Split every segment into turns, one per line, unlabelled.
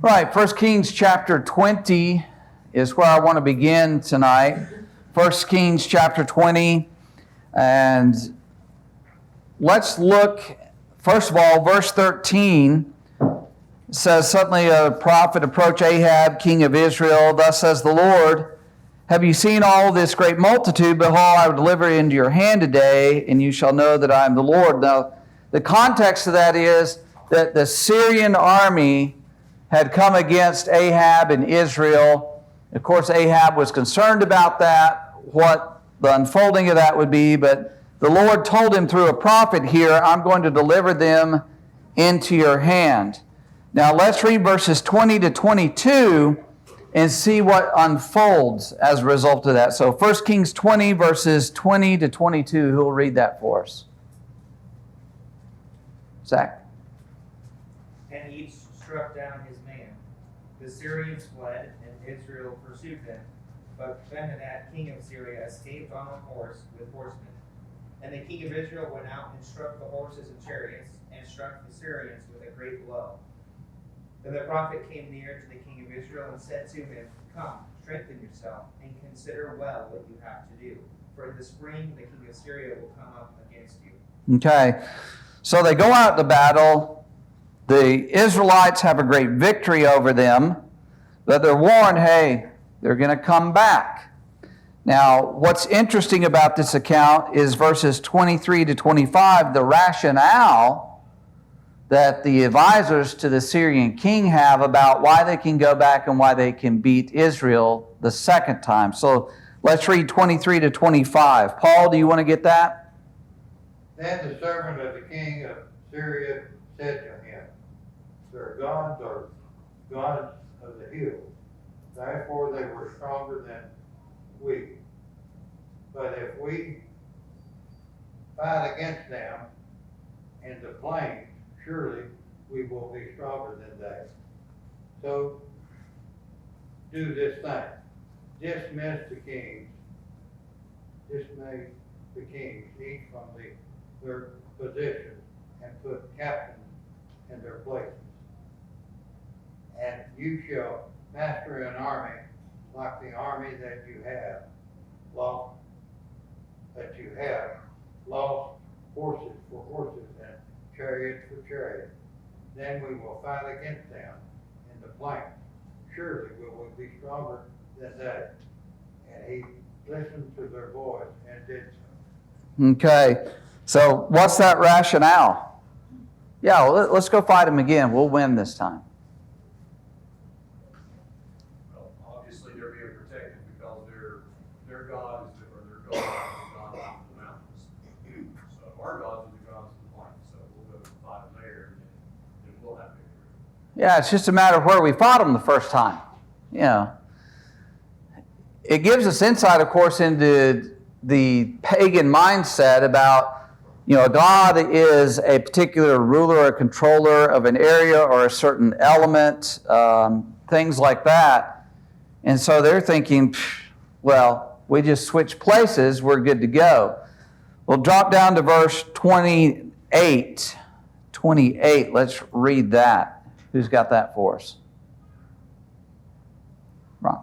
Right, 1 Kings chapter 20 is where I want to begin tonight. 1 Kings chapter 20, and let's look, first of all, verse 13 says, "Suddenly a prophet approached Ahab, king of Israel. Thus says the Lord, have you seen all this great multitude? Behold, I will deliver it into your hand today, and you shall know that I am the Lord." Now, the context of that is that the Syrian army had come against Ahab and Israel. Of course, Ahab was concerned about that, what the unfolding of that would be, but the Lord told him through a prophet here, I'm going to deliver them into your hand. Now let's read verses 20 to 22 and see what unfolds as a result of that. So 1 Kings 20, verses 20 to 22, who will read that for us? Zach?
And each struck down his man. The Syrians fled, and Israel pursued them. But Ben-Hadad, king of Syria, escaped on a horse with horsemen. And the king of Israel went out and struck the horses and chariots, and struck the Syrians with a great blow. Then the prophet came near to the king of Israel and said to him, Come, strengthen yourself, and consider well what you have to do. For in the spring the king of Syria will come up against you.
Okay, so they go out to battle. The Israelites have a great victory over them, but they're warned, hey, they're going to come back. Now, what's interesting about this account is verses 23 to 25, the rationale that the advisors to the Syrian king have about why they can go back and why they can beat Israel the second time. So let's read 23 to 25. Paul, do you want to get that?
Then the servant of the king of Syria said to him, their gods are gods of the hills. Therefore they were stronger than we. But if we fight against them in the plains, surely we will be stronger than they. So do this thing. Dismiss the kings, each from their positions, and put captains in their places. And you shall master an army like the army that you have lost horses for horses and chariots for chariots. Then we will fight against them in the plains. Surely we will be stronger than they. And he listened to their voice and did so.
Okay, so what's that rationale? Yeah, well, let's go fight them again. We'll win this time.
Well, obviously they're being protected because their God is their God of the mountains. So our gods are the gods of the plains. So we'll go fight them there, and we'll have victory.
Yeah, it's just a matter of where we fought them the first time. You know, it gives us insight, of course, into the pagan mindset about, God is a particular ruler or controller of an area or a certain element, things like that. And so they're thinking, well, we just switch places, we're good to go. We'll drop down to verse 28. 28, let's read that. Who's got that for us? Ron.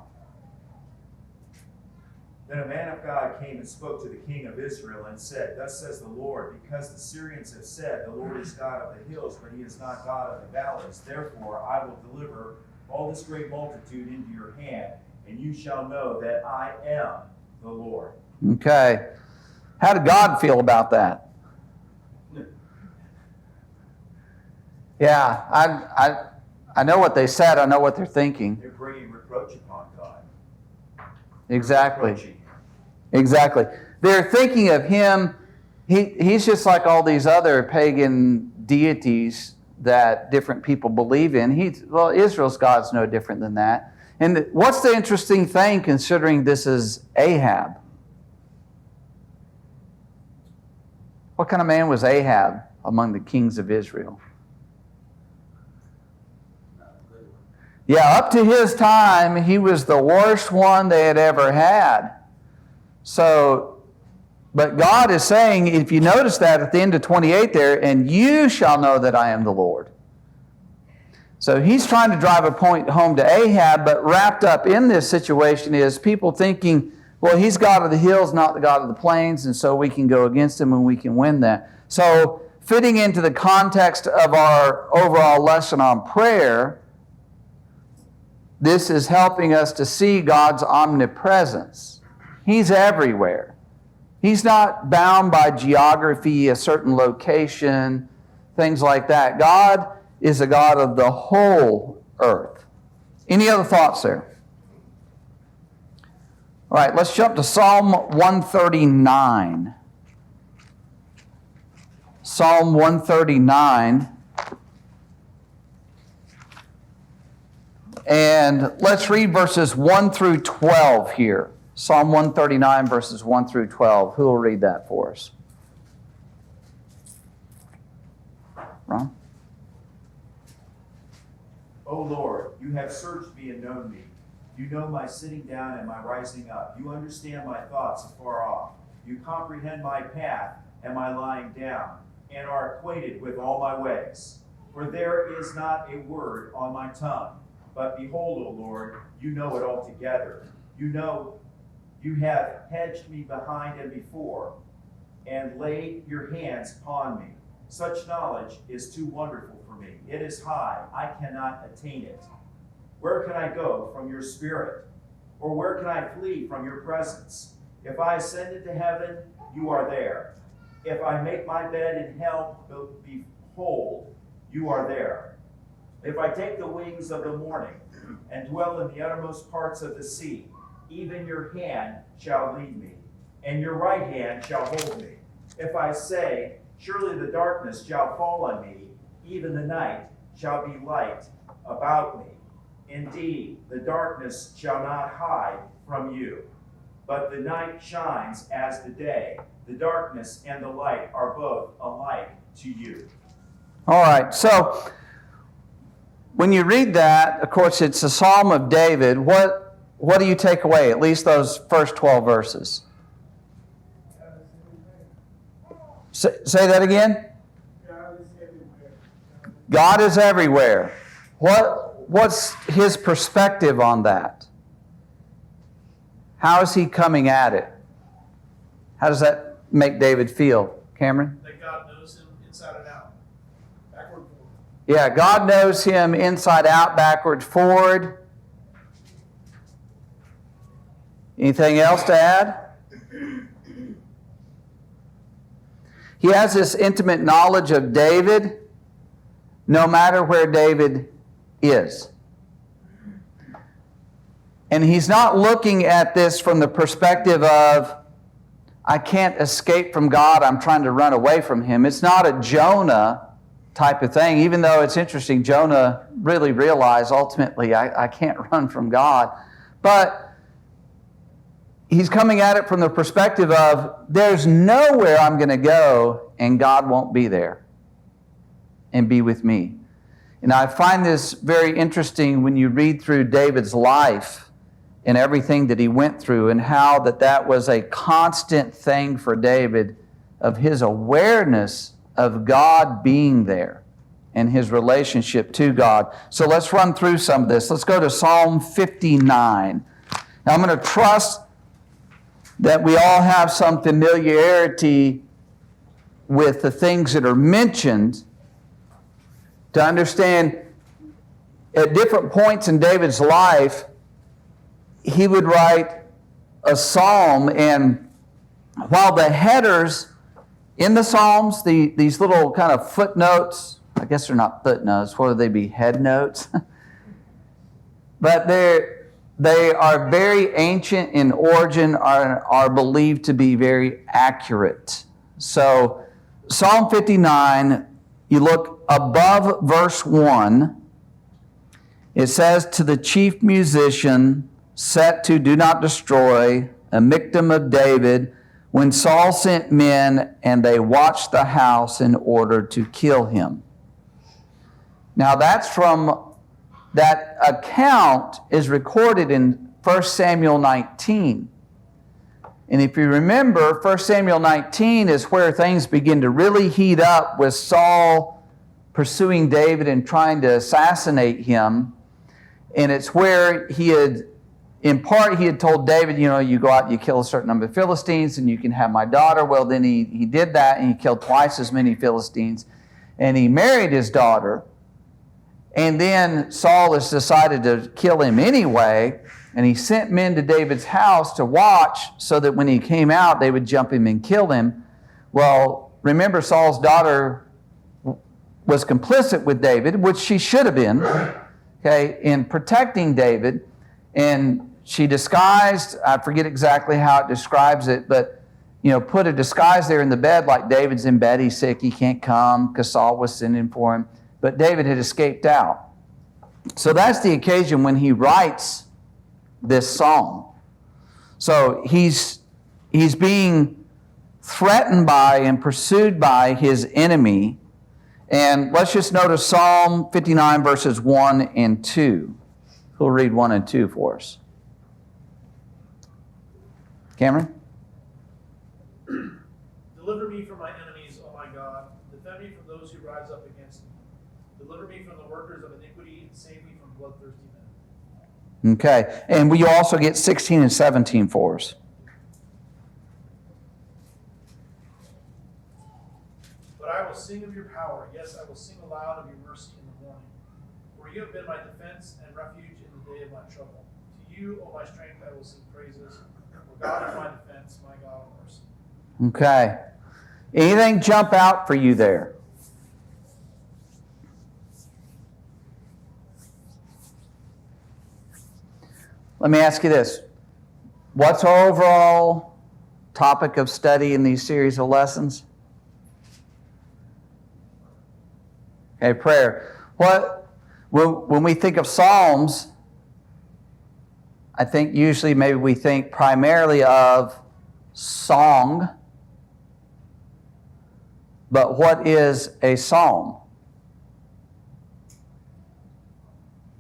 Then a man of God came and spoke to the king of Israel and said, Thus says the Lord, because the Syrians have said, The Lord is God of the hills, but he is not God of the valleys. Therefore I will deliver all this great multitude into your hand, and you shall know that I am the Lord.
Okay. How did God feel about that? Yeah, I know what they said. I know what they're thinking.
They're bringing reproach upon God.
Exactly. Exactly. They're thinking of him. He's just like all these other pagan deities that different people believe in. Israel's God's no different than that. And what's the interesting thing, considering this is Ahab? What kind of man was Ahab among the kings of Israel? Yeah, up to his time, he was the worst one they had ever had. So, but God is saying, if you notice that at the end of 28 there, and you shall know that I am the Lord. So he's trying to drive a point home to Ahab, but wrapped up in this situation is people thinking, well, he's God of the hills, not the God of the plains, and so we can go against him and we can win that. So fitting into the context of our overall lesson on prayer, this is helping us to see God's omnipresence. He's everywhere. He's not bound by geography, a certain location, things like that. God is a God of the whole earth. Any other thoughts there? All right, let's jump to Psalm 139. Psalm 139. And let's read verses 1 through 12 here. Psalm 139, verses 1 through 12. Who will read that for us? Ron?
O Lord, you have searched me and known me. You know my sitting down and my rising up. You understand my thoughts afar off. You comprehend my path and my lying down, and are acquainted with all my ways. For there is not a word on my tongue. But behold, O Lord, you know it altogether. You know you have hedged me behind and before, and laid your hands upon me. Such knowledge is too wonderful for me. It is high, I cannot attain it. Where can I go from your spirit? Or where can I flee from your presence? If I ascend into heaven, you are there. If I make my bed in hell, behold, you are there. If I take the wings of the morning and dwell in the uttermost parts of the sea, even your hand shall lead me, and your right hand shall hold me. If I say, surely the darkness shall fall on me, even the night shall be light about me. Indeed, the darkness shall not hide from you, but the night shines as the day. The darkness and the light are both alike to you.
All right, so when you read that, of course, it's a Psalm of David. What do you take away, at least those first 12 verses? Say that again? God is everywhere. What's his perspective on that? How is he coming at it? How does that make David feel? Cameron?
That God knows him inside and out, backward and forward.
Yeah, God knows him inside out, backward, forward. Anything else to add? He has this intimate knowledge of David, no matter where David is. And he's not looking at this from the perspective of, I can't escape from God, I'm trying to run away from him. It's not a Jonah type of thing, even though it's interesting, Jonah really realized ultimately, I can't run from God. But he's coming at it from the perspective of, there's nowhere I'm going to go and God won't be there and be with me. And I find this very interesting when you read through David's life and everything that he went through, and how that was a constant thing for David, of his awareness of God being there and his relationship to God. So let's run through some of this. Let's go to Psalm 59. Now I'm going to trust that we all have some familiarity with the things that are mentioned to understand at different points in David's life, he would write a psalm, and while the headers in the psalms, these little kind of footnotes, I guess they're not footnotes, what would they be, head notes? But they are very ancient in origin, are believed to be very accurate. So Psalm 59, you look above verse 1, it says, to the chief musician, set to do not destroy, a Michtam of David, when Saul sent men and they watched the house in order to kill him. Now that's from, that account is recorded in 1 Samuel 19. And if you remember, 1 Samuel 19 is where things begin to really heat up with Saul pursuing David and trying to assassinate him. And it's where he had told David, you go out and you kill a certain number of Philistines and you can have my daughter. Well, then he did that and he killed twice as many Philistines. And he married his daughter. And then Saul has decided to kill him anyway. And he sent men to David's house to watch so that when he came out, they would jump him and kill him. Well, remember, Saul's daughter was complicit with David, which she should have been, okay, in protecting David. And she disguised, I forget exactly how it describes it, but, put a disguise there in the bed, like David's in bed, he's sick, he can't come because Saul was sending for him. But David had escaped out. So that's the occasion when he writes this psalm. So he's being threatened by and pursued by his enemy. And let's just notice Psalm 59 verses 1 and 2. Who'll read 1 and 2 for us? Cameron?
Deliver me from my enemies, O my God. Defend me from those who rise up against me. Deliver me from the workers of iniquity and save me from bloodthirsty men.
Okay. And will you also get 16 and 17 for us?
But I will sing of your power. Yes, I will sing aloud of your mercy in the morning. For you have been my defense and refuge in the day of my trouble. To you, O my strength, I will sing praises. For God is my defense, my God of mercy.
Okay. Anything jump out for you there? Let me ask you this. What's our overall topic of study in these series of lessons? Okay, prayer. When we think of Psalms, I think usually maybe we think primarily of song. But what is a psalm?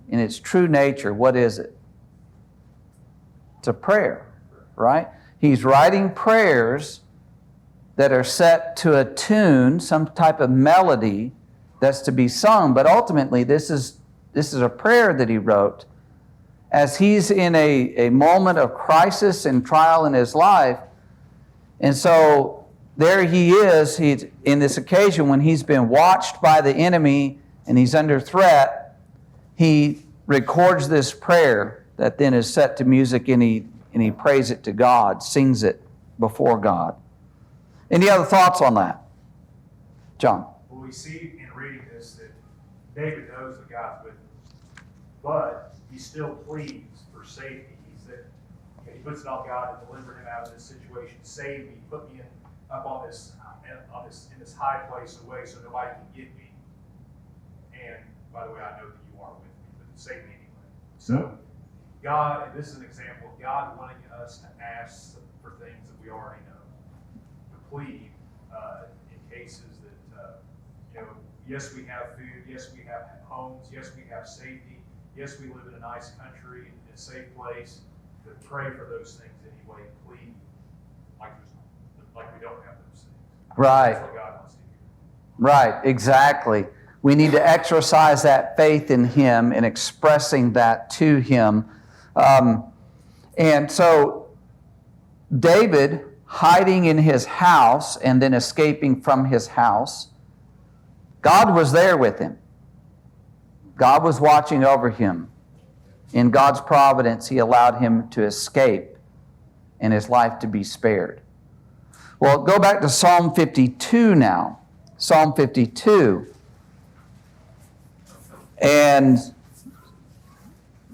In its true nature, what is it? It's a prayer, right? He's writing prayers that are set to a tune, some type of melody that's to be sung. But ultimately, this is a prayer that he wrote as he's in a moment of crisis and trial in his life. And so there he is, he's in this occasion when he's been watched by the enemy and he's under threat. He records this prayer that then is set to music, and he prays it to God, sings it before God. Any other thoughts on that? John?
Well, we see in reading this that David knows that God's with him, but he still pleads for safety. He puts it on God to deliver him out of this situation. Save me, put me up in this high place away so nobody can get me. And by the way, I know that you are with me, but save me anyway. So God, and this is an example of God wanting us to ask for things that we already know, to plead in cases that, yes, we have food, yes, we have homes, yes, we have safety, yes, we live in a nice country, in a safe place, to pray for those things anyway, plead like we don't have those things.
Right.
That's what God wants to hear.
Right, exactly. We need to exercise that faith in him and expressing that to him. And so David, hiding in his house and then escaping from his house, God was there with him. God was watching over him. In God's providence, he allowed him to escape and his life to be spared. Well, go back to Psalm 52 now. Psalm 52. And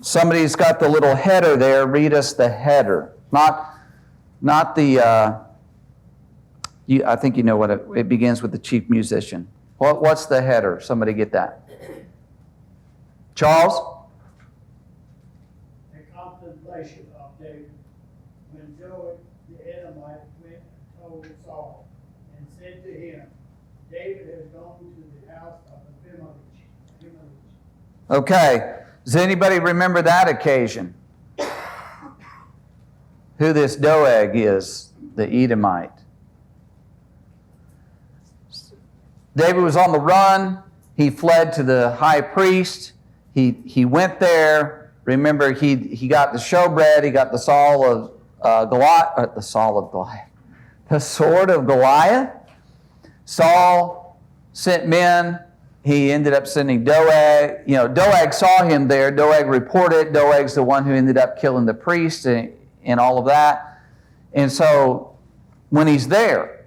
somebody's got the little header there. Read us the header. Not the, I think you know what it begins with the chief musician. What's the header? Somebody get that. Charles?
A contemplation of David. When Joab the Edomite went and told Saul and said to him, David has gone to the house of Abimelech.
Okay. Does anybody remember that occasion? Who this Doeg is, the Edomite. David was on the run. He fled to the high priest. He went there. Remember, he got the showbread. He got the sword of Goliath. Saul sent men. He ended up sending Doeg. Doeg saw him there. Doeg reported. Doeg's the one who ended up killing the priest and all of that. And so when he's there,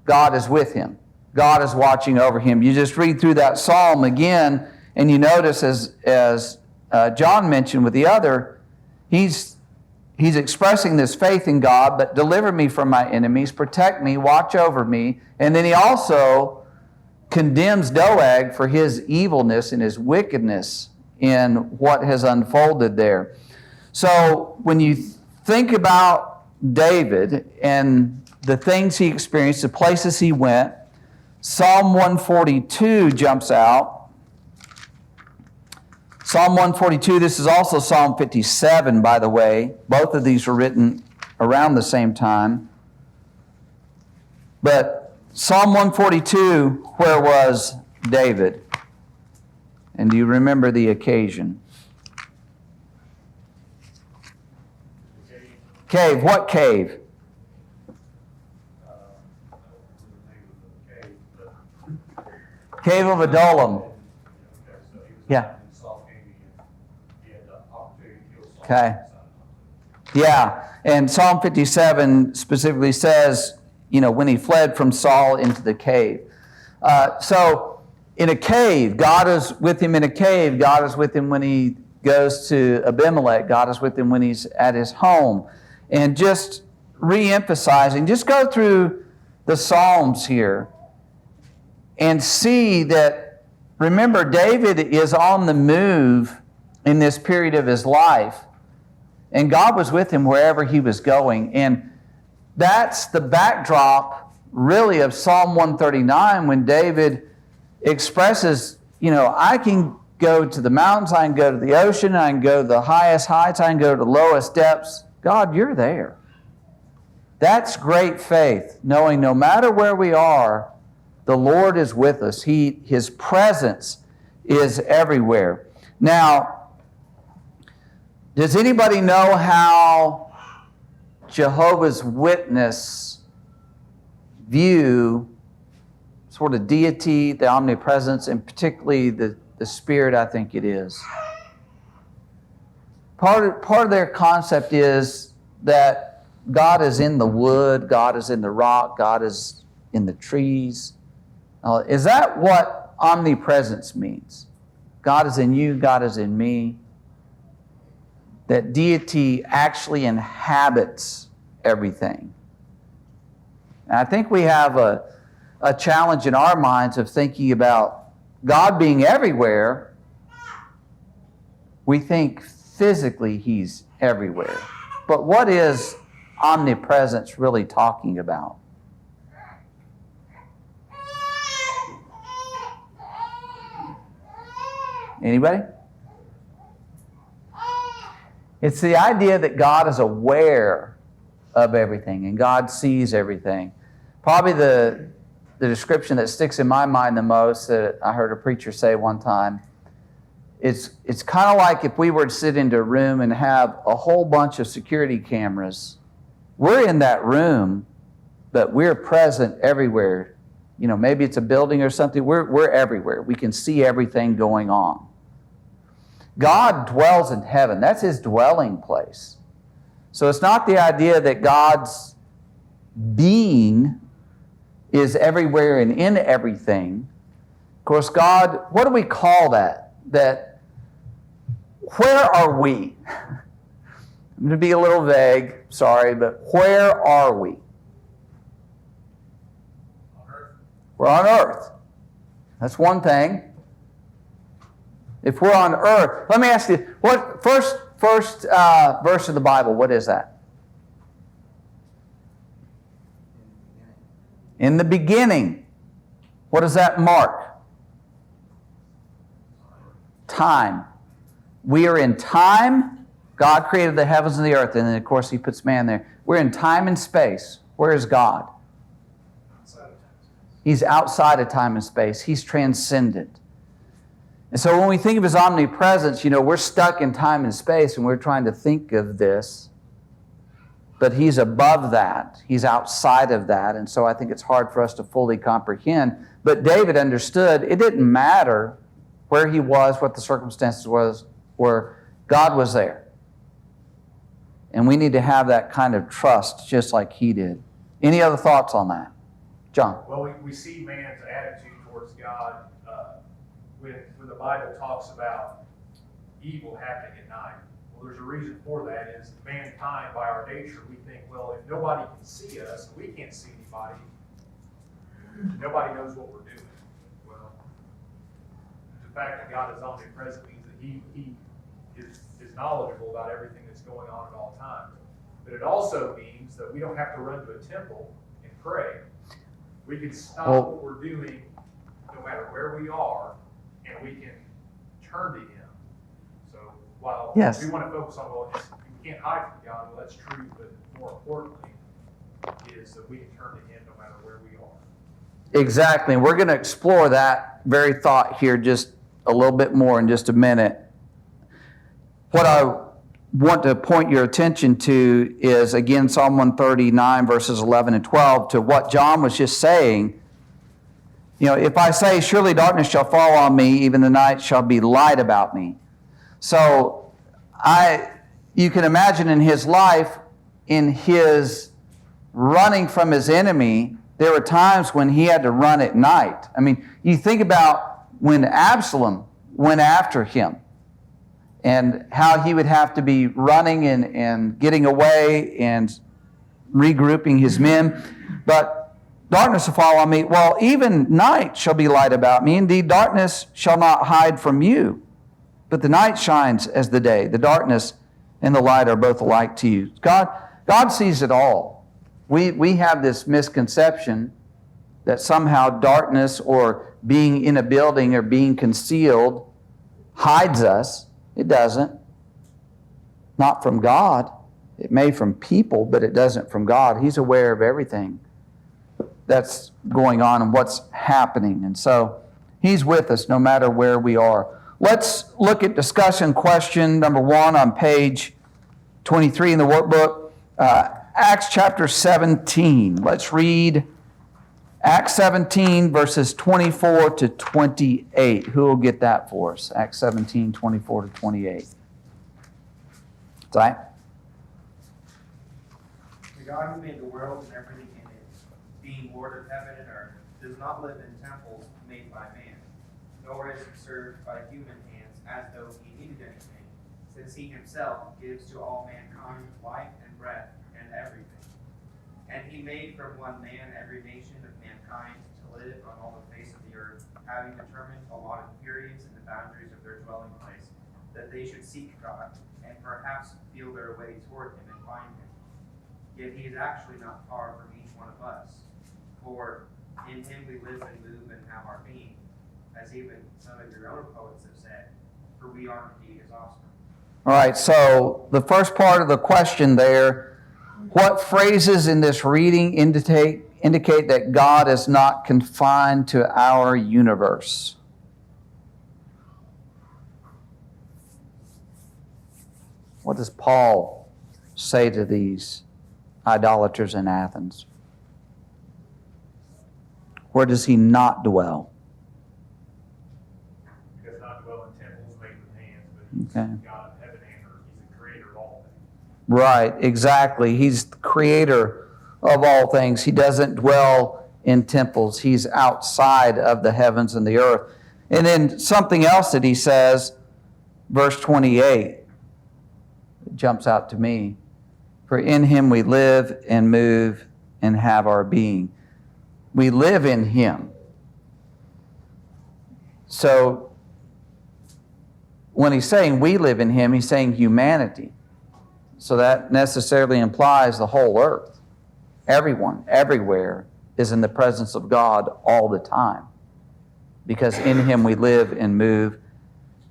God is with him. God is watching over him. You just read through that psalm again, and you notice as John mentioned with the other, he's expressing this faith in God, but deliver me from my enemies, protect me, watch over me. And then he also condemns Doeg for his evilness and his wickedness in what has unfolded there. So when you think about David and the things he experienced, the places he went, Psalm 142 jumps out. Psalm 142, this is also Psalm 57, by the way. Both of these were written around the same time. But Psalm 142, where was David? And do you remember the occasion? Cave. What cave? Cave of Adullam. Yeah. Okay. Yeah. And Psalm 57 specifically says, when he fled from Saul into the cave. So in a cave, God is with him in a cave. God is with him when he goes to Abimelech. God is with him when he's at his home. And just re-emphasizing, just go through the Psalms here and see that, remember, David is on the move in this period of his life. And God was with him wherever he was going. And that's the backdrop, really, of Psalm 139 when David expresses, I can go to the mountains, I can go to the ocean, I can go to the highest heights, I can go to the lowest depths. God, you're there. That's great faith, knowing no matter where we are, the Lord is with us. His presence is everywhere. Now, does anybody know how Jehovah's Witness view sort of deity, the omnipresence, and particularly the Spirit, I think it is? Part of their concept is that God is in the wood, God is in the rock, God is in the trees. Is that what omnipresence means? God is in you, God is in me. That deity actually inhabits everything. And I think we have a challenge in our minds of thinking about God being everywhere. We think physically He's everywhere. But what is omnipresence really talking about? Anybody? It's the idea that God is aware of everything and God sees everything. Probably the description that sticks in my mind the most that I heard a preacher say one time, it's kind of like if we were to sit into a room and have a whole bunch of security cameras. We're in that room, but we're present everywhere. Maybe it's a building or something. We're everywhere. We can see everything going on. God dwells in heaven. That's His dwelling place. So it's not the idea that God's being is everywhere and in everything. Of course, God, what do we call that? Where are we? I'm going to be a little vague, sorry, but where are we?
On earth.
We're on earth. That's one thing. If we're on earth, let me ask you, what first verse of the Bible, what is that? In the beginning. What does that mark? Time. We are in time. God created the heavens and the earth, and then, of course, He puts man there. We're in time and space. Where is God?
Outside of time.
He's outside of time and space. He's transcendent. And so when we think of his omnipresence, we're stuck in time and space and we're trying to think of this. But he's above that. He's outside of that. And so I think it's hard for us to fully comprehend. But David understood it didn't matter where he was, what the circumstances were, God was there. And we need to have that kind of trust just like he did. Any other thoughts on that? John?
Well, we see man's attitude towards God when the Bible talks about evil happening at night. Well, there's a reason for that is mankind, by our nature, we think, well, if nobody can see us, we can't see anybody, nobody knows what we're doing. Well, the fact that God is omnipresent means that he is knowledgeable about everything that's going on at all times. But it also means that we don't have to run to a temple and pray. We can stop what we're doing no matter where we are, and we can turn to him. So while we want to focus on, well, we can't hide from God, well, that's true, but more importantly is that we can turn to him no matter where we are.
Exactly. And we're going to explore that very thought here just a little bit more in just a minute. What I want to point your attention to is, again, Psalm 139, verses 11 and 12, to what John was just saying. If I say, surely darkness shall fall on me, even the night shall be light about me. So you can imagine in his life, in his running from his enemy, there were times when he had to run at night. I mean, you think about when Absalom went after him and how he would have to be running and getting away and regrouping his men. But darkness will fall on me. Well, even night shall be light about me. Indeed, darkness shall not hide from you. But the night shines as the day. The darkness and the light are both alike to you. God sees it all. We have this misconception that somehow darkness or being in a building or being concealed hides us. It doesn't. Not from God. It may from people, but it doesn't from God. He's aware of everything that's going on and what's happening. And so he's with us no matter where we are. Let's look at discussion question number 1 on page 23 in the workbook. Acts chapter 17. Let's read Acts 17, verses 24 to 28. Who will get that for us? Acts 17, 24 to 28. Right?
The God who made the world and everything in it, being Lord of heaven and earth, does not live in temples made by man, nor is he served by human hands as though he needed anything, since he himself gives to all mankind life and breath and everything. And he made from one man every nation of mankind to live on all the face of the earth, having determined allotted periods and the boundaries of their dwelling place, that they should seek God, and perhaps feel their way toward him and find him. Yet he is actually not far from each one of us, for in him we live and move and have our being, as even some of your own poets have said, for we are indeed his offspring.
All right, so the first part of the question there, what phrases in this reading indicate that God is not confined to our universe? What does Paul say to these idolaters in Athens? Where does he not dwell?
He does not dwell in temples made with hands, but he's God of heaven and earth. He's the creator of all things.
Right, exactly. He's the creator of all things. He doesn't dwell in temples. He's outside of the heavens and the earth. And then something else that he says, verse 28, jumps out to me. For in him we live and move and have our being. We live in him. So when he's saying we live in him, he's saying humanity. So that necessarily implies the whole earth. Everyone, everywhere, is in the presence of God all the time. Because in him we live and move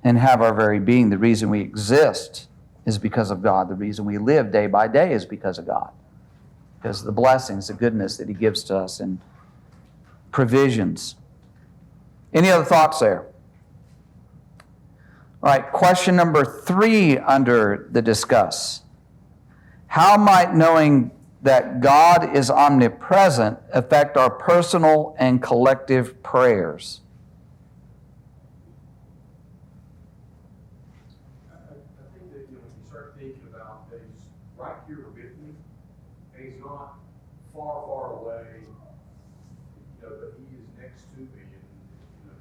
and have our very being. The reason we exist is because of God. The reason we live day by day is because of God. Because of the blessings, the goodness that he gives to us and provisions. Any other thoughts there? All right, question number 3 under the discuss. How might knowing that God is omnipresent affect our personal and collective prayers?
I think that, when you start thinking about that he's right here with me, and he's not far, far away, but he is next to me, and,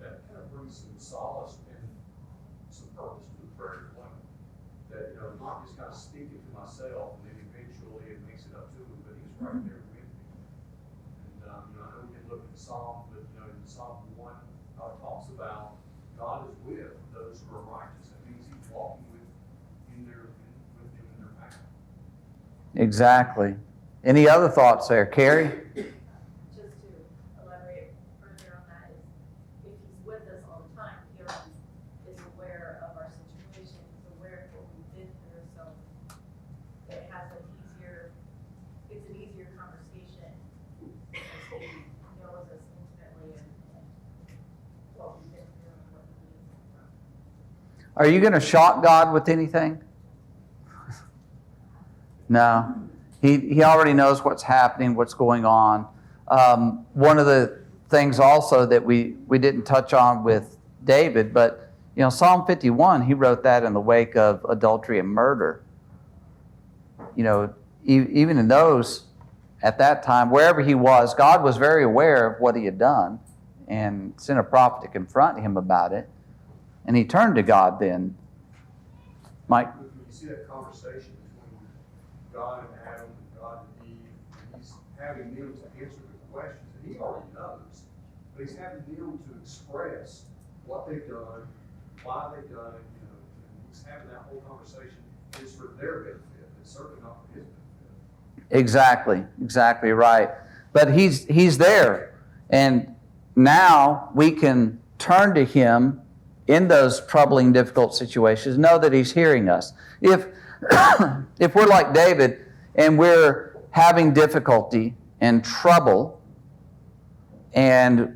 that kind of brings some solace and some purpose to the prayer as well. That, I'm not just kind of speaking to myself, and then eventually it makes it up to him, but he's right there with me. And, I know we can look at the Psalm, but, in Psalm 1, it talks about God is with those who are righteous. That means he's walking with them in their path.
Exactly. Any other thoughts there, Carrie?
Just to elaborate further on that, is if he's with us all the time, he already is aware of our situation, he's aware of what we've been through, so it's an easier conversation because he knows us intimately and what we've been through and what he needs from.
Are you going to shock God with anything? No. He already knows what's happening, what's going on. One of the things also that we didn't touch on with David, but Psalm 51, he wrote that in the wake of adultery and murder. Even in those, at that time, wherever he was, God was very aware of what he had done and sent a prophet to confront him about it. And he turned to God then. Mike?
When you see that conversation between God and Adam and God and Eve, and he's having them to answer the questions, and he already knows, but he's having them to express what they've done, why they've done it, and he's having that whole conversation. It's for their benefit. It's certainly not for his benefit.
Exactly right. But he's there. And now we can turn to him in those troubling, difficult situations, know that he's hearing us. If we're like David and we're having difficulty and trouble, and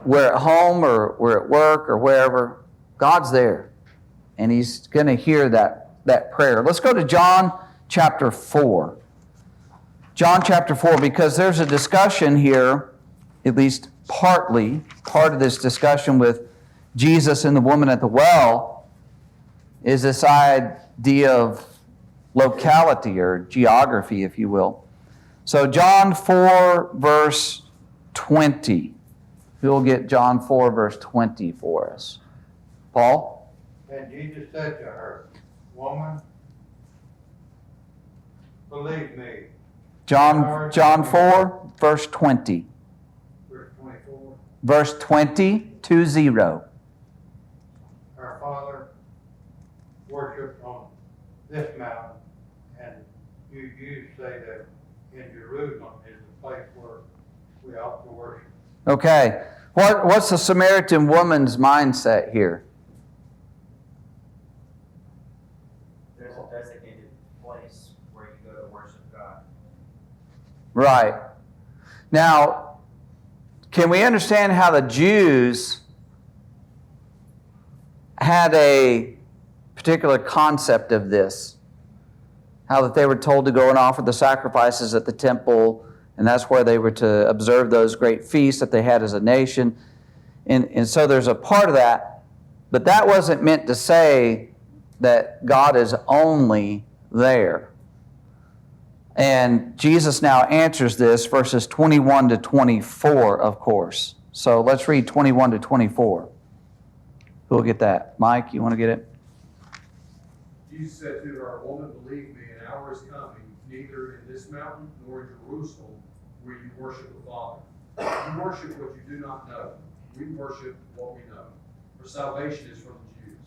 we're at home or we're at work or wherever, God's there. And he's going to hear that prayer. Let's go to John chapter 4. John chapter 4, because there's a discussion here, at least part of this discussion with Jesus and the woman at the well, is this idea of locality or geography, if you will. So John 4, verse 20. Who will get John 4, verse 20 for us? Paul?
And Jesus said to her, Woman, believe me.
John 4, verse 20.
Verse 24.
Verse 20, 20.
Our Father worshiped on this mountain, and you say that in Jerusalem is the place where we ought to worship.
Okay. What's the Samaritan woman's mindset here?
There's a designated place where you go to worship God.
Right. Now, can we understand how the Jews had a particular concept of this? How that they were told to go and offer the sacrifices at the temple, and that's where they were to observe those great feasts that they had as a nation. And so there's a part of that, but that wasn't meant to say that God is only there. And Jesus now answers this, verses 21 to 24, of course. So let's read 21 to 24. Who will get that? Mike, you want to get it?
Jesus said to her, Woman, believe me, an hour is coming, neither in this mountain nor in Jerusalem will you worship the Father. You worship what you do not know. We worship what we know. For salvation is from the Jews.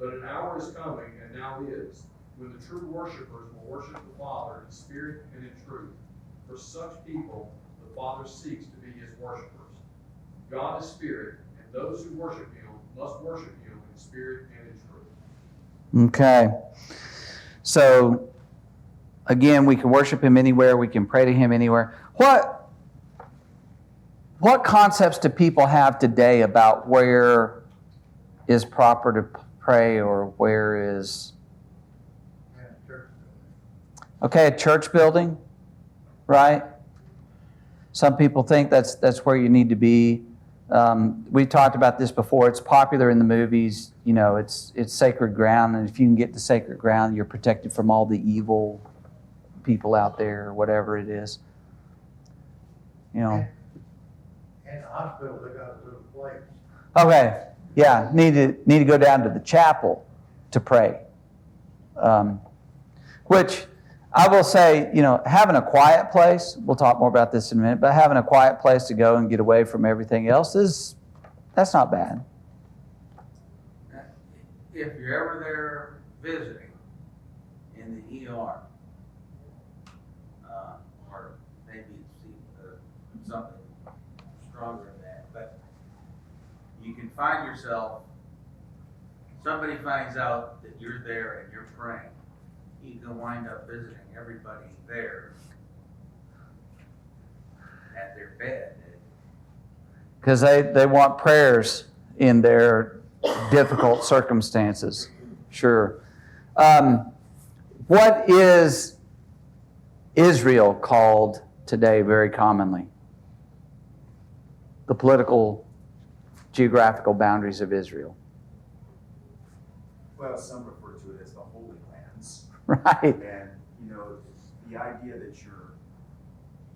But an hour is coming, and now is, when the true worshipers will worship the Father in spirit and in truth. For such people, the Father seeks to be his worshipers. God is spirit, and those who worship him must worship him in spirit and in truth.
Okay. So, again, we can worship him anywhere. We can pray to him anywhere. What concepts do people have today about where is proper to pray, or where is...
Yeah, church.
Okay, a church building, right? Some people think that's where you need to be. We talked about this before. It's popular in the movies. You know, it's sacred ground, and if you can get to sacred ground, you're protected from all the evil people out there, or whatever it is. You know.
In the hospital, they got a little place.
Okay, yeah, need to go down to the chapel to pray. Which I will say, you know, having a quiet place, we'll talk more about this in a minute, but having a quiet place to go and get away from everything else that's not bad.
If you're ever there visiting in the ER, or maybe it's something stronger than that, but you can find yourself, somebody finds out that you're there and you're praying, you can wind up visiting everybody there at their bed.
Because they want prayers in their difficult circumstances. Sure. What is Israel called today very commonly? The political, geographical boundaries of Israel.
Well, some refer to it as the Holy Lands.
Right.
And, you know, the idea that you're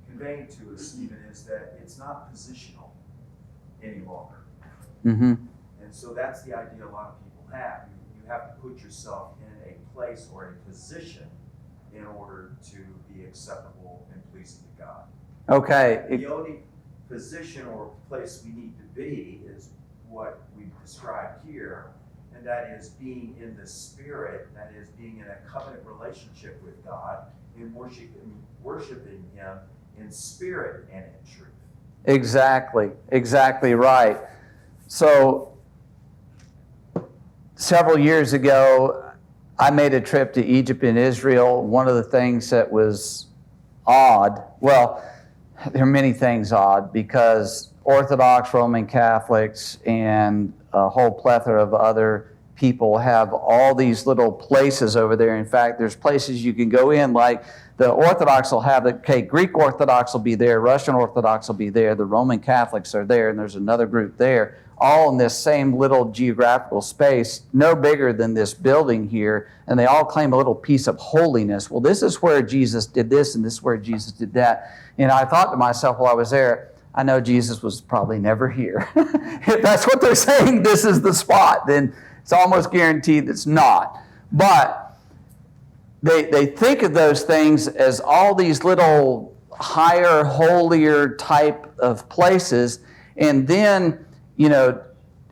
conveying to us, Stephen, is that it's not positional any longer.
Mm-hmm.
And so that's the idea a lot of people have. You have to put yourself in a place or a position in order to be acceptable and pleasing to God.
Okay.
The only position or place we need to be is what we've described here, and that is being in the Spirit, that is being in a covenant relationship with God, and worshiping Him in spirit and in truth. Exactly right.
So, several years ago, I made a trip to Egypt and Israel. One of the things that was odd, well, there are many things odd, because Orthodox, Roman Catholics, and a whole plethora of other people have all these little places over there. In fact, there's places you can go in, like the Orthodox will have, Greek Orthodox will be there, Russian Orthodox will be there, the Roman Catholics are there, and there's another group there, all in this same little geographical space, no bigger than this building here, and they all claim a little piece of holiness. Well, this is where Jesus did this, and this is where Jesus did that. And I thought to myself while I was there, I know Jesus was probably never here. If that's what they're saying, this is the spot, then it's almost guaranteed it's not. But they think of those things as all these little higher, holier type of places, and then, you know,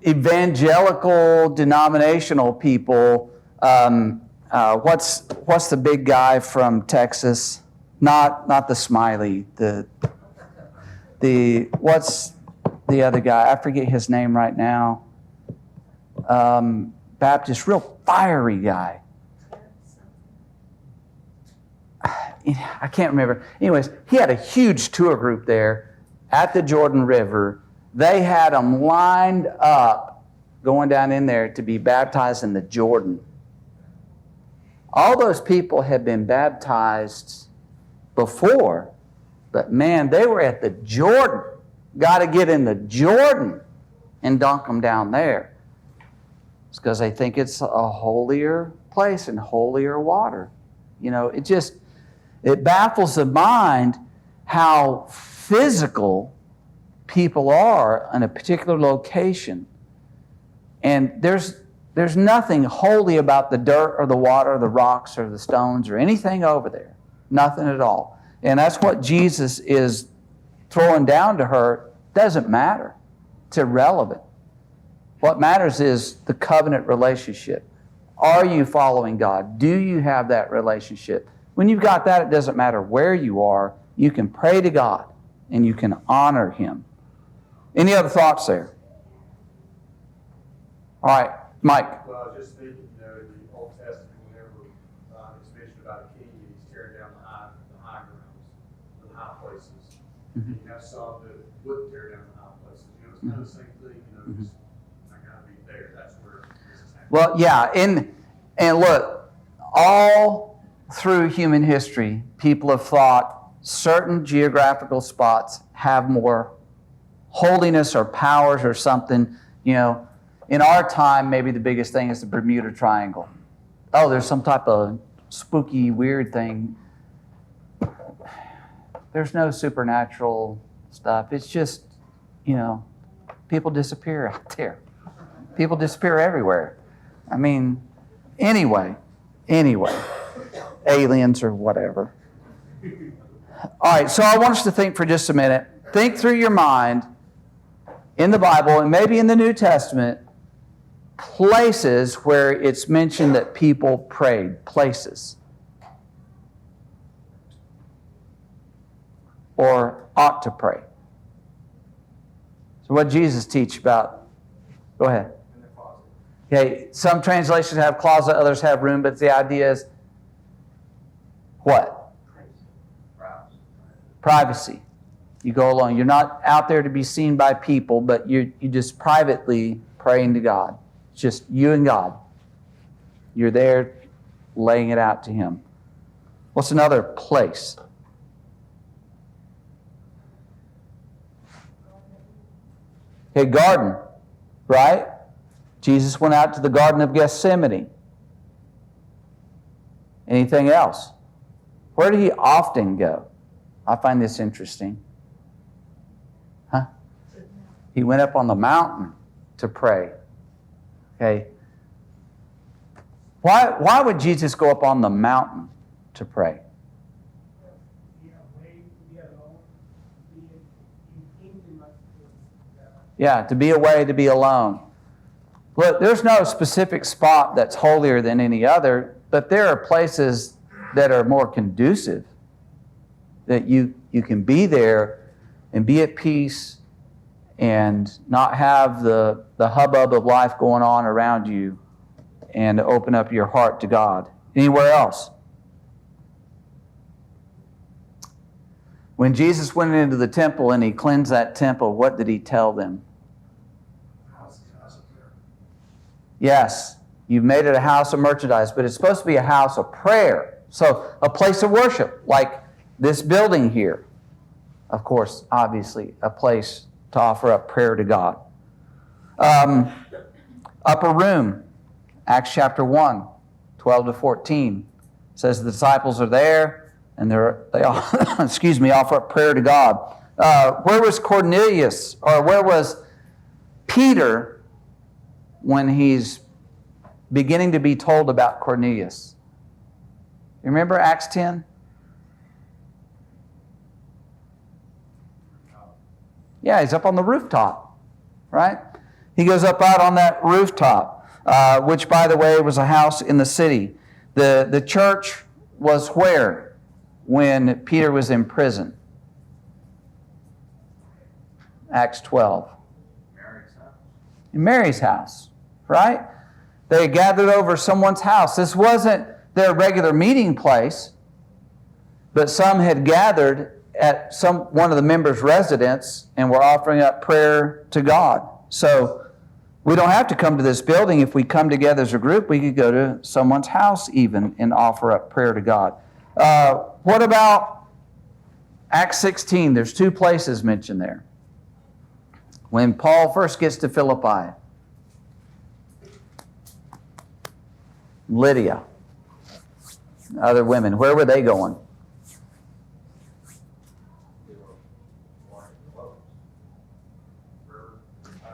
evangelical, denominational people. What's the big guy from Texas? Not the Smiley. What's the other guy? I forget his name right now. Baptist, real fiery guy. I can't remember. Anyways, he had a huge tour group there at the Jordan River. They had them lined up going down in there to be baptized in the Jordan. All those people had been baptized before, but man, they were at the Jordan. Got to get in the Jordan and dunk them down there. It's because they think it's a holier place and holier water. You know, it baffles the mind how physical people are in a particular location. And there's nothing holy about the dirt or the water or the rocks or the stones or anything over there. Nothing at all. And that's what Jesus is throwing down to her. Doesn't matter. It's irrelevant. What matters is the covenant relationship. Are you following God? Do you have that relationship? When you've got that, it doesn't matter where you are. You can pray to God and you can honor Him. Any other thoughts there? All right, Mike.
Well, I was just thinking, you know, in the Old Testament, whenever it's mentioned about a king, he's tearing down the high grounds, the high places.
Mm-hmm.
You have some that wouldn't tear down the high places. You know, it's kind of the same thing, you know, just not going to be there. That's where this is happening.
Well, yeah, and look, all through human history, people have thought certain geographical spots have more holiness or powers or something. You know, in our time, maybe the biggest thing is the Bermuda Triangle. Oh, there's some type of spooky, weird thing. There's no supernatural stuff. It's just, you know, people disappear out there. People disappear everywhere. I mean, anyway, aliens or whatever. All right, so I want us to think for just a minute. Think through your mind in the Bible and maybe in the New Testament, places where it's mentioned that people prayed. Places. Or ought to pray. So what did Jesus teach about? Go ahead.
In the closet.
Okay, some translations have closet, others have room, but the idea is what? Privacy. You go alone. You're not out there to be seen by people, but you just privately praying to God. It's just you and God. You're there laying it out to Him. What's another place? Okay, garden, right? Jesus went out to the Garden of Gethsemane. Anything else? Where did He often go? I find this interesting. Huh? He went up on the mountain to pray. Okay. Why would Jesus go up on the mountain to pray? Yeah, to be away, to be alone. Look, there's no specific spot that's holier than any other, but there are places that are more conducive, that you can be there and be at peace and not have the hubbub of life going on around you and open up your heart to God. Anywhere else? When Jesus went into the temple and He cleansed that temple, what did He tell them? Yes, you've made it a house of merchandise, but it's supposed to be a house of prayer. So a place of worship, like this building here. Of course, obviously, a place to offer up prayer to God. Upper room, Acts chapter 1, 12 to 14. Says the disciples are there, and they offer up prayer to God. Where was Cornelius, or where was Peter when he's beginning to be told about Cornelius? You remember Acts 10? Yeah, he's up on the rooftop, right? He goes up out on that rooftop, which, by the way, was a house in the city. The church was where when Peter was in prison? Acts 12. In Mary's house, right? They gathered over someone's house. This wasn't their regular meeting place, but some had gathered at one of the members' residence and were offering up prayer to God. So we don't have to come to this building. If we come together as a group, we could go to someone's house even and offer up prayer to God. What about Acts 16? There's two places mentioned there. When Paul first gets to Philippi, Lydia, other women, where were they going?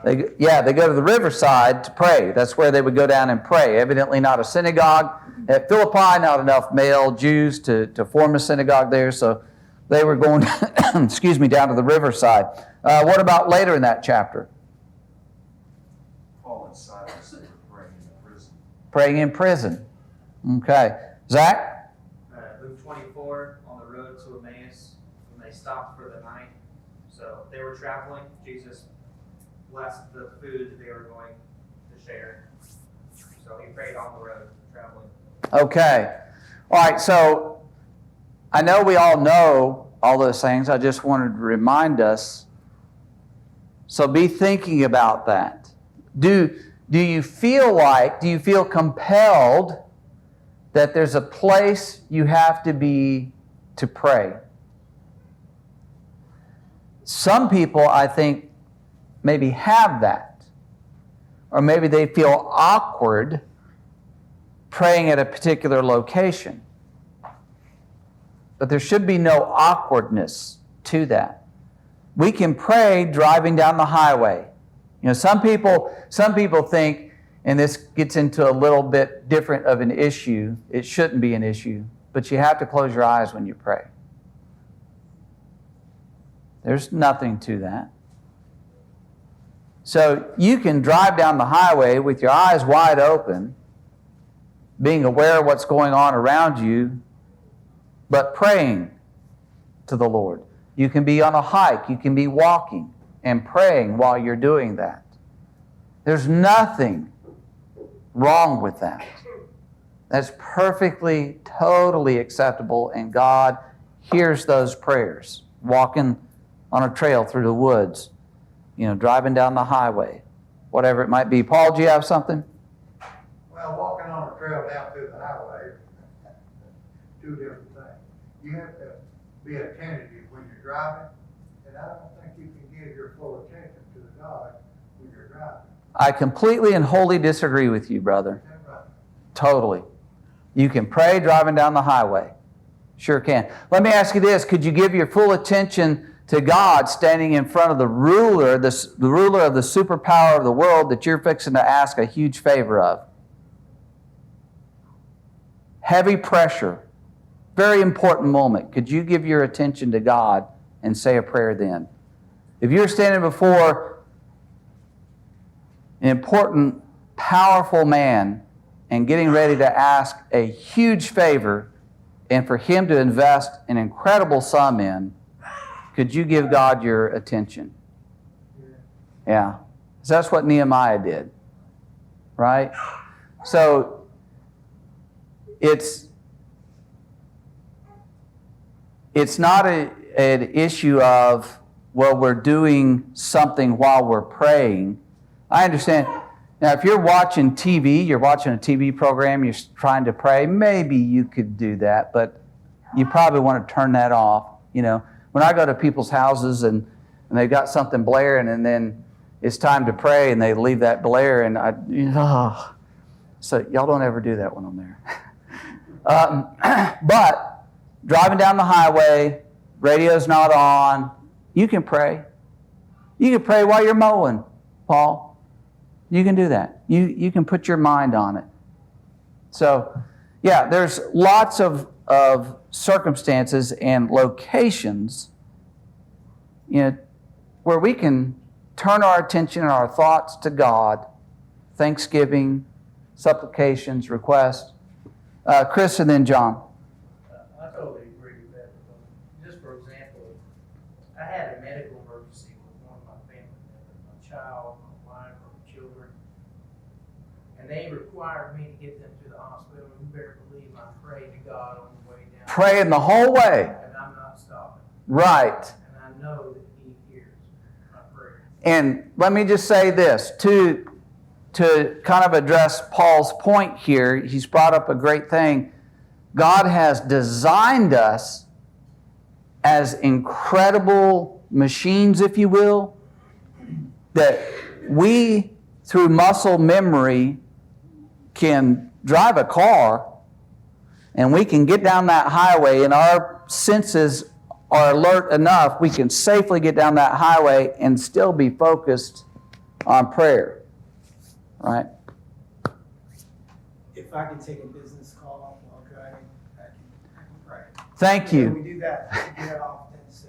They go to the riverside to pray. That's where they would go down and pray. Evidently not a synagogue at Philippi, not enough male Jews to form a synagogue there, so they were going, down to the riverside. What about later in that chapter?
Paul and Silas, they were praying in prison.
Praying in prison. Okay. Zach?
Luke 24, on the road to Emmaus, when they stopped for the night. So they were traveling. Jesus blessed the food that they were going to share. So He prayed on the road, traveling.
Okay. All right, so I know we all know all those things. I just wanted to remind us. So be thinking about that. Do Do you feel compelled that there's a place you have to be to pray? Some people, I think, maybe have that. Or maybe they feel awkward praying at a particular location. But there should be no awkwardness to that. We can pray driving down the highway. You know, some people think, and this gets into a little bit different of an issue, it shouldn't be an issue, but you have to close your eyes when you pray. There's nothing to that. So you can drive down the highway with your eyes wide open, being aware of what's going on around you, but praying to the Lord. You can be on a hike, you can be walking and praying while you're doing that. There's nothing wrong with that. That's perfectly, totally acceptable, and God hears those prayers. Walking on a trail through the woods, driving down the highway, whatever it might be. Paul, do you have something?
Well, walking on a trail down through the highway, two different things. You have to be attentive when you're driving, and I don't think you can give your full attention to the God when you're driving.
I completely and wholly disagree with you, brother.
Is that right?
Totally. You can pray driving down the highway. Sure can. Let me ask you this. Could you give your full attention to God standing in front of the ruler, the ruler of the superpower of the world that you're fixing to ask a huge favor of? Heavy pressure. Very important moment. Could you give your attention to God and say a prayer then? If you're standing before an important, powerful man and getting ready to ask a huge favor and for him to invest an incredible sum in, could you give God your attention? Yeah. So that's what Nehemiah did. Right? So it's not an issue of, well, we're doing something while we're praying. I understand. Now, if you're watching TV, you're watching a TV program, you're trying to pray, maybe you could do that, but you probably want to turn that off. When I go to people's houses and they've got something blaring and then it's time to pray and they leave that blare and so y'all don't ever do that when I'm there. But driving down the highway, radio's not on, you can pray. You can pray while you're mowing, Paul. You can do that. You can put your mind on it. So, yeah, there's lots of circumstances and locations, where we can turn our attention and our thoughts to God, thanksgiving, supplications, requests. Chris and then John.
I totally agree with that. Just for example, I had a medical emergency with one of my family members, my child, my wife, or children, and they required me to get them to the hospital. You better believe I prayed to God on the way down.
Praying the whole way.
And I'm not stopping.
Right.
And I know that He hears my prayer.
And let me just say this, to kind of address Paul's point here, he's brought up a great thing. God has designed us as incredible machines, if you will, that we, through muscle memory, can drive a car and we can get down that highway and our senses are alert enough, we can safely get down that highway and still be focused on prayer. Right?
If I could take a business call while driving, I can pray.
Thank
We
you.
do that often, so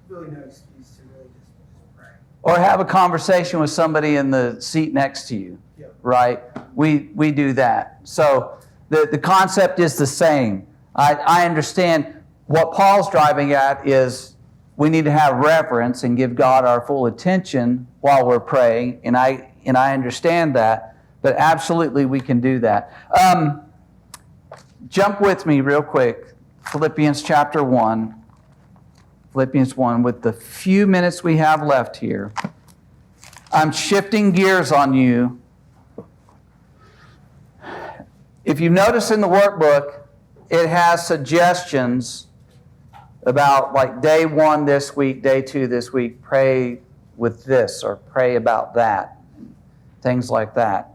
really no excuse to really just pray.
Or have a conversation with somebody in the seat next to you.
Yep.
Right? We do that. So the concept is the same. I understand what Paul's driving at is we need to have reverence and give God our full attention while we're praying, and I understand that, but absolutely we can do that. Jump with me real quick. Philippians chapter 1. Philippians 1, with the few minutes we have left here. I'm shifting gears on you If you notice in the workbook, it has suggestions about like day 1 this week, day 2 this week, pray with this or pray about that, things like that.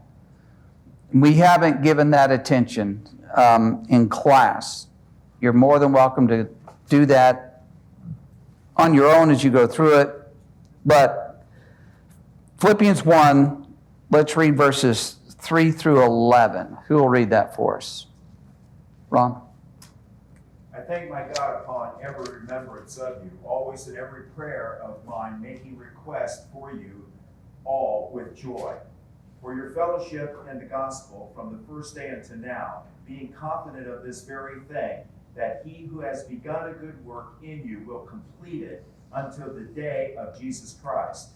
We haven't given that attention in class. You're more than welcome to do that on your own as you go through it. But Philippians 1, let's read verses 3 through 11. Who will read that for us? Ron?
I thank my God upon every remembrance of you, always in every prayer of mine, making request for you all with joy, for your fellowship in the gospel from the first day unto now, being confident of this very thing, that he who has begun a good work in you will complete it until the day of Jesus Christ.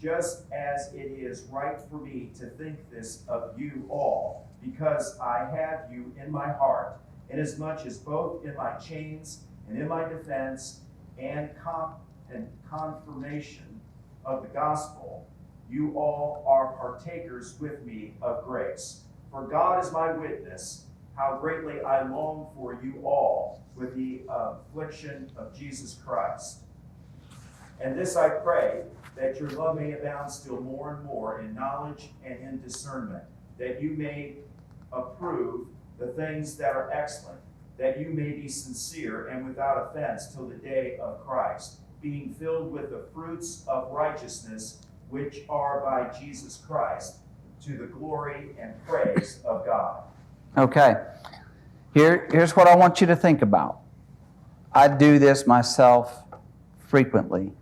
Just as it is right for me to think this of you all, because I have you in my heart, inasmuch as both in my chains and in my defense and confirmation of the gospel, you all are partakers with me of grace. For God is my witness, how greatly I long for you all with the affliction of Jesus Christ. And this I pray, that your love may abound still more and more in knowledge and in discernment, that you may approve the things that are excellent, that you may be sincere and without offense till the day of Christ, being filled with the fruits of righteousness, which are by Jesus Christ, to the glory and praise of God.
Okay. Here's what I want you to think about. I do this myself frequently.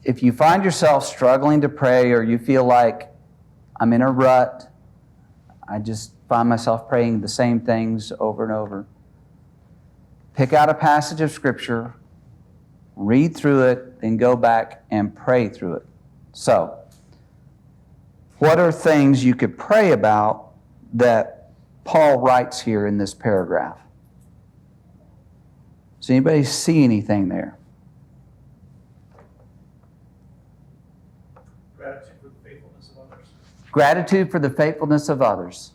If you find yourself struggling to pray, or you feel like I'm in a rut, I just find myself praying the same things over and over, pick out a passage of Scripture, read through it, then go back and pray through it. So, what are things you could pray about that Paul writes here in this paragraph? Does anybody see anything there?
Gratitude for the faithfulness of others.
Gratitude for the faithfulness of others.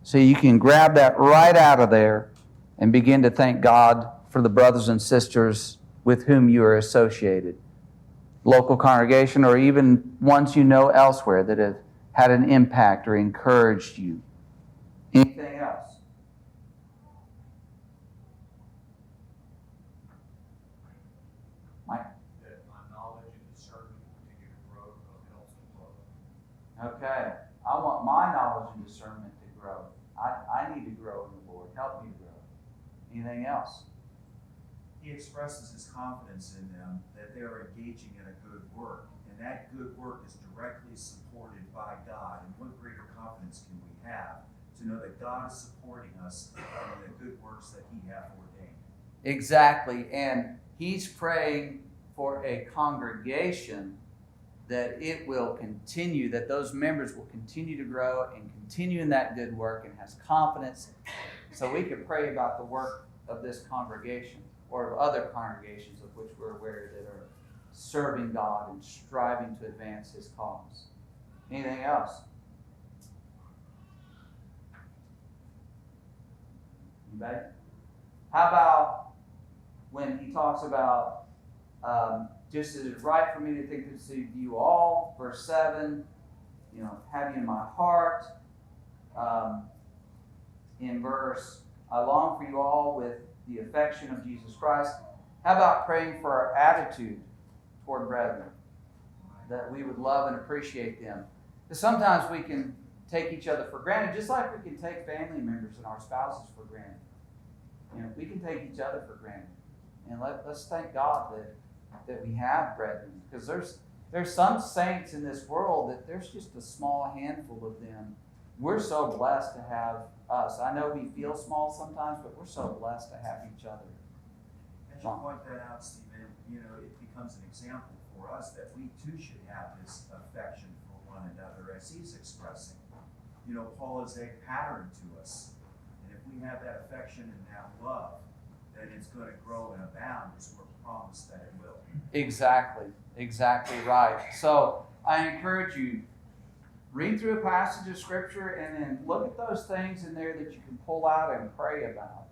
So you can grab that right out of there and begin to thank God for the brothers and sisters with whom you are associated. Local congregation, or even ones you know elsewhere that have had an impact or encouraged you. Anything else? Mike?
That my knowledge and discernment continue to grow because it helps them grow.
Okay. I want my knowledge and discernment to grow. I need to grow in the Lord. Help me to grow. Anything else?
He expresses his confidence in them that they are engaging in a good work, and that good work is directly supported by God. And what greater confidence can we have to know that God is supporting us in the good works that he hath ordained?
Exactly. And he's praying for a congregation that it will continue, that those members will continue to grow and continue in that good work, and has confidence. So we can pray about the work of this congregation or of other congregations of which we're aware that are serving God and striving to advance his cause. Anything else? Anybody? How about when he talks about just as it's right for me to think this of you all, verse 7, have you in my heart. In verse, I long for you all with the affection of Jesus Christ. How about praying for our attitude toward brethren? That we would love and appreciate them. Because sometimes we can take each other for granted, just like we can take family members and our spouses for granted. We can take each other for granted. And let's thank God that we have brethren. Because there's some saints in this world that there's just a small handful of them. We're so blessed to have us. I know we feel small sometimes, but we're so blessed to have each other.
As you point that out, Stephen, it becomes an example for us that we too should have this affection for one another as he's expressing. Paul is a pattern to us. And if we have that affection and that love, then it's going to grow and abound, as we're promised that it will. Exactly
Exactly right. So I encourage you, read through a passage of Scripture and then look at those things in there that you can pull out and pray about.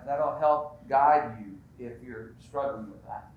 That'll help guide you if you're struggling with that.